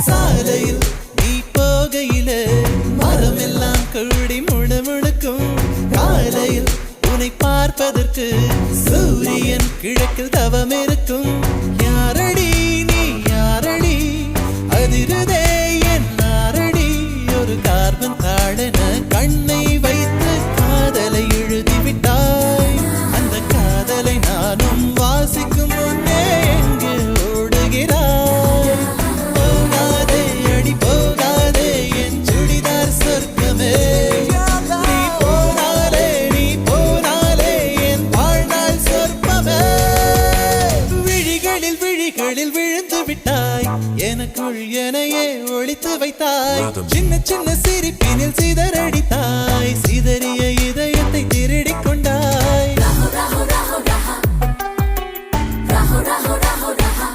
சாலையில் நீ போகையில மரமெல்லாம் கூடி முணுமுணுக்கும். காலையில் உன்னை பார்ப்பதற்கு சூரியன் கிழக்கில் தவம் இருக்கும். யாரடி நீ யாரடி அதிருதே என் நாரடி. ஒரு கார்பன் தாழன கண்ணை வைத்து காதலை எழுதிவிட்டாய். அந்த காதலை நானும் வாசிக்கும் முன்னே எங்கு ஓடுகிறாய். போகாதே அடி போகாதே என் சுடிதார் சொர்க்கமே. நீ போனாலே என் வாழ்நாள் சொர்க்கமே. விழிகளில் விழிகளில் விழுந்து விட்டாய். எனக்குள் எனையே ஒளித்து வைத்தாய். சின்ன சின்ன சிரிப்பினில் சிதறடித்தாய். சிதறிய இதயத்தை திருடிக் கொண்டாய்.